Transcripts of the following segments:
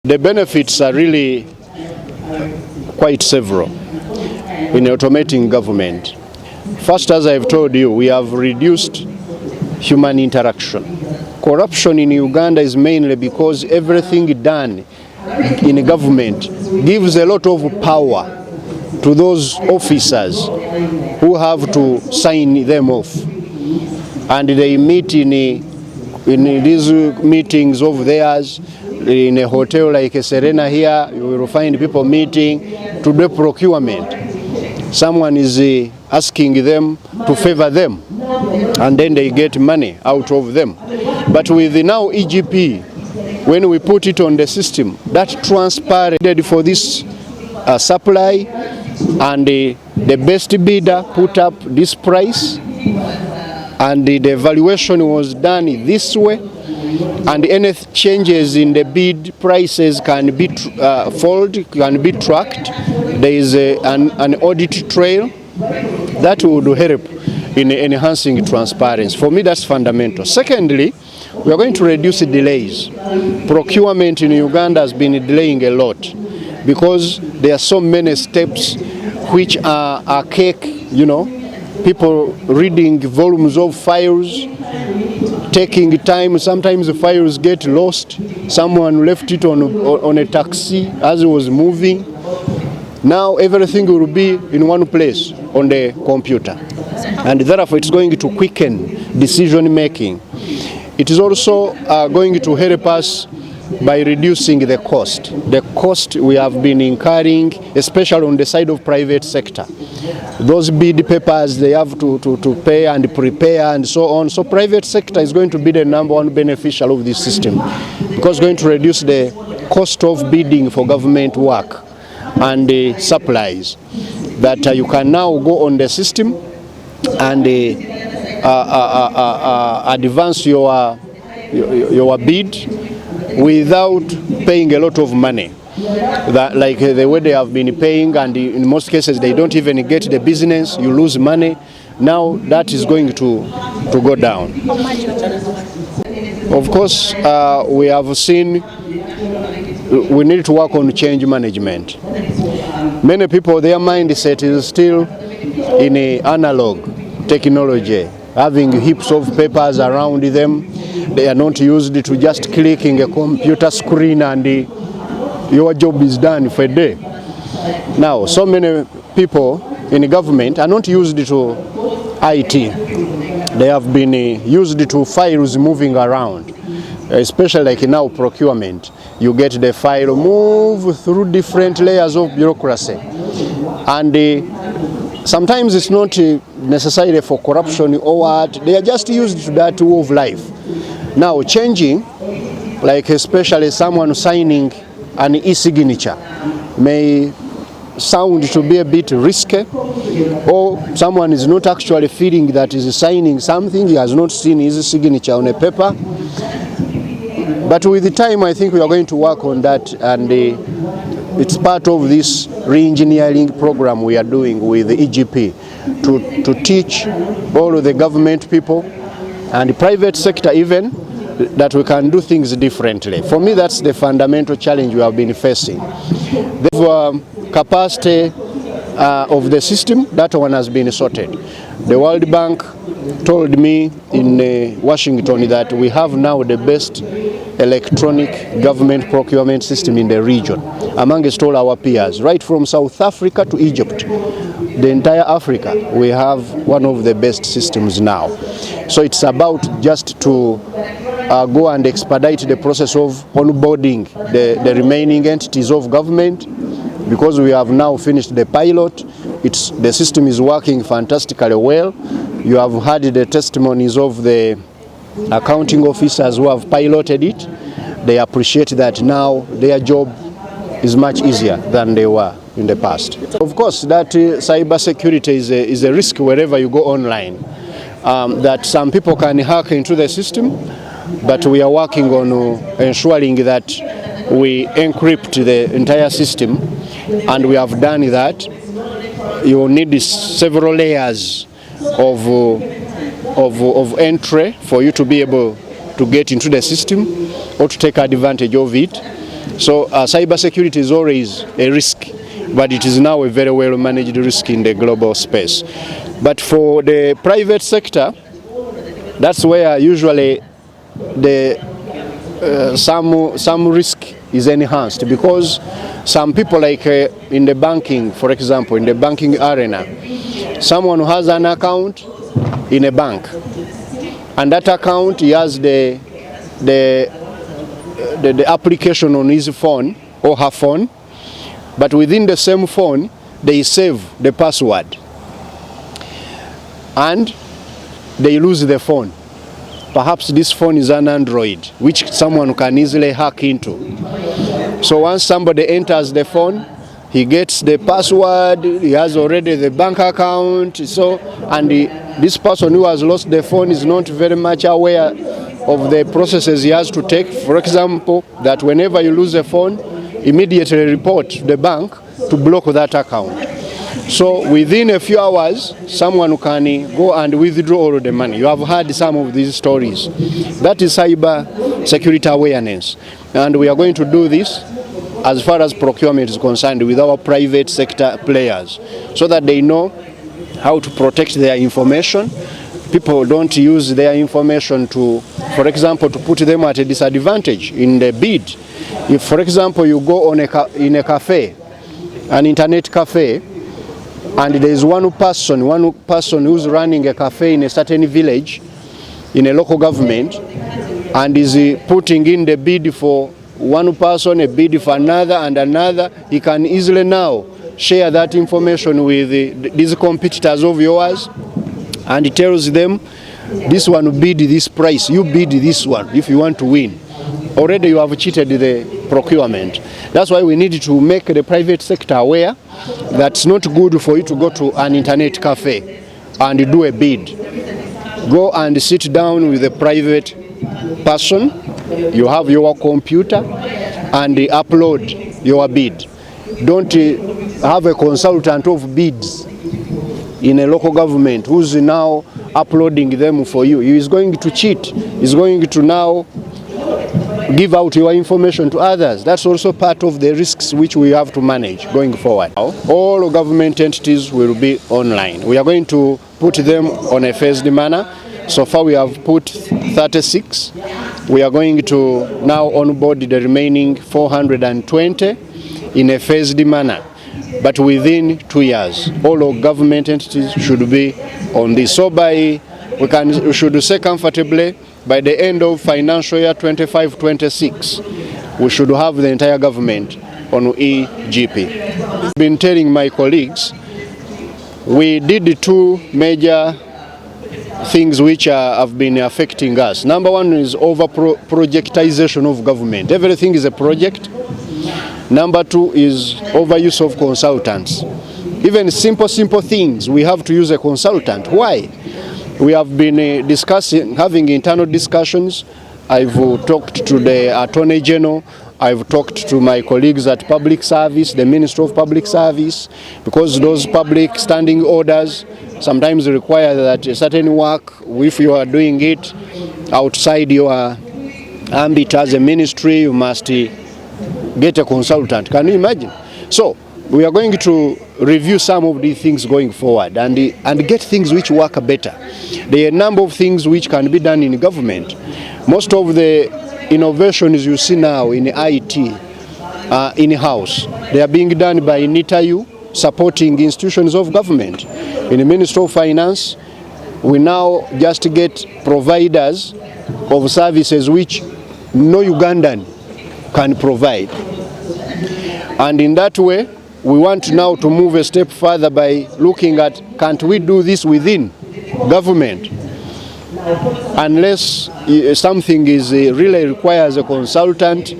The benefits are really quite several in automating government. First, as I've told you, we have reduced human interaction. Corruption in Uganda is mainly because everything done in government gives a lot of power to those officers who have to sign them off. And they meet in these meetings of theirs, in a hotel like a Serena here, you will find people meeting to do procurement. Someone is asking them to favor them, and then they get money out of them. But with the now EGP, when we put it on the system, that transparent for this supply, and the best bidder put up this price, and the evaluation was done this way, and any changes in the bid prices can be can be tracked. There is an audit trail that would help in enhancing transparency. For me, that's fundamental. Secondly, we are going to reduce the delays. Procurement in Uganda has been delaying a lot because there are so many steps which are archaic, you know, people reading volumes of files, taking time. Sometimes the files get lost. Someone left it on a taxi as it was moving. Now everything will be in one place on the computer, and therefore it's going to quicken decision making. It is also going to help us by reducing the cost. The cost we have been incurring, especially on the side of private sector. Those bid papers they have to pay and prepare and so on. So private sector is going to be the #1 beneficial of this system, because it's going to reduce the cost of bidding for government work and supplies. That you can now go on the system and advance your bid without paying a lot of money, that like the way they have been paying, and in most cases they don't even get the business, you lose money. Now that is going to go down. Of course, we have seen we need to work on change management. Many people, their mindset is still in a analog technology, having heaps of papers around them. They are not used to just clicking a computer screen and your job is done for a day. Now, so many people in government are not used to IT. They have been used to files moving around, especially like now procurement. You get the file, move through different layers of bureaucracy. And sometimes it's not necessarily for corruption or what, they are just used to that way of life. Now changing, like especially someone signing an e-signature may sound to be a bit risky, or someone is not actually feeling that he's signing something, he has not seen his signature on a paper. But with the time, I think we are going to work on that, and it's part of this re-engineering program we are doing with the EGP to teach all of the government people and the private sector even that we can do things differently. For me, that's the fundamental challenge we have been facing. The capacity of the system, that one has been sorted. The World Bank told me in Washington that we have now the best electronic government procurement system in the region, amongst all our peers, right from South Africa to Egypt. The entire Africa, we have one of the best systems now. So it's about just to go and expedite the process of onboarding the remaining entities of government, because we have now finished the pilot. The system is working fantastically well. You have heard the testimonies of the accounting officers who have piloted it. They appreciate that now their job is much easier than they were in the past. Of course, that cyber security is a risk wherever you go online. That some people can hack into the system, but we are working on ensuring that we encrypt the entire system, and we have done that. You will need several layers of entry for you to be able to get into the system or to take advantage of it. So cyber security is always a risk, but it is now a very well managed risk in the global space. But for the private sector, that's where usually the some risk is enhanced, because some people, like in the banking, for example, in the banking arena, someone who has an account in a bank, and that account, he has the application on his phone or her phone, but within the same phone they save the password and they lose the phone. Perhaps this phone is an Android, which someone can easily hack into. So once somebody enters the phone, he gets the password, he has already the bank account, and this person who has lost the phone is not very much aware of the processes he has to take. For example, that whenever you lose a phone, immediately report to the bank to block that account. So within a few hours, someone can go and withdraw all the money. You have heard some of these stories. That is cyber security awareness. And we are going to do this as far as procurement is concerned with our private sector players, so that they know how to protect their information. People don't use their information to, for example, to put them at a disadvantage in the bid. If, for example, you go on in a cafe, an internet cafe, and there is one person who's running a cafe in a certain village, in a local government, and is putting in the bid for one person, a bid for another and another, he can easily now share that information with these competitors of yours, and he tells them, this one will bid this price, you bid this one if you want to win. Already you have cheated the procurement. That's why we need to make the private sector aware that it's not good for you to go to an internet cafe and do a bid. Go and sit down with a private person, you have your computer, and upload your bid. Don't have a consultant of bids in a local government who's now uploading them for you. He is going to cheat. He's going to now give out your information to others. That's also part of the risks which we have to manage going forward. All government entities will be online. We are going to put them on a phased manner. So far we have put 36. We are going to now onboard the remaining 420 in a phased manner. But within 2 years, all our government entities should be on this. So we should say comfortably, by the end of financial year 25-26, we should have the entire government on EGP. I've been telling my colleagues, we did two major things which have been affecting us. Number one is over-projectization of government. Everything is a project. Number two is overuse of consultants. Even simple things, we have to use a consultant. Why? We have been having internal discussions. I've talked to the Attorney General. I've talked to my colleagues at Public Service, the Minister of Public Service, because those public standing orders sometimes require that a certain work, if you are doing it outside your ambit as a ministry, you must get a consultant. Can you imagine? So we are going to review some of these things going forward and get things which work better. There are a number of things which can be done in government. Most of the innovations you see now in IT in-house, they are being done by NITAU, supporting institutions of government. In the Ministry of Finance, we now just get providers of services which no Ugandan can provide. And in that way, we want now to move a step further by looking at, can't we do this within government? Unless something really requires a consultant,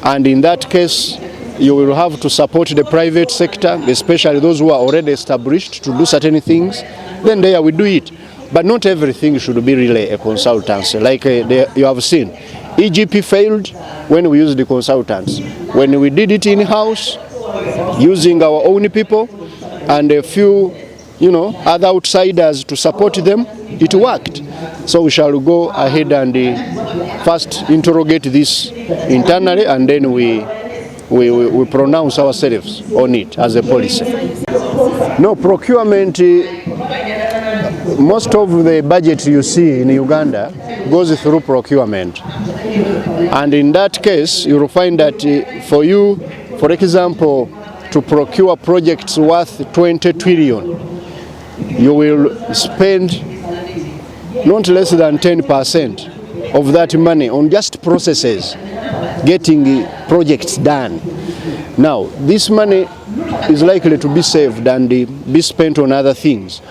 and in that case, you will have to support the private sector, especially those who are already established to do certain things, then there we do it. But not everything should be really a consultancy, like you have seen. EGP failed when we used the consultants. When we did it in-house, using our own people and a few, other outsiders to support them, it worked. So we shall go ahead and first interrogate this internally, and then we we pronounce ourselves on it as a policy. No, procurement, most of the budget you see in Uganda goes through procurement. And in that case, you will find that for you, for example, to procure projects worth 20 trillion, you will spend not less than 10% of that money on just processes, getting projects done. Now, this money is likely to be saved and be spent on other things.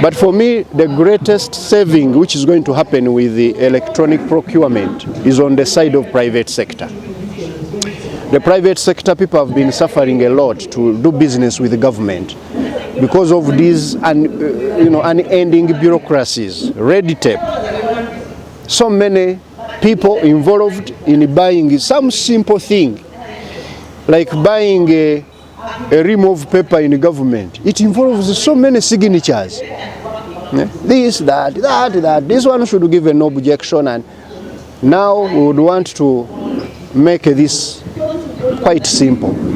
But for me, the greatest saving which is going to happen with the electronic procurement is on the side of private sector. The private sector, people have been suffering a lot to do business with the government because of these unending bureaucracies, red tape. So many people involved in buying some simple thing, like buying a ream of paper in the government. It involves so many signatures. This, that. This one should give an objection, and now we would want to make this quite simple.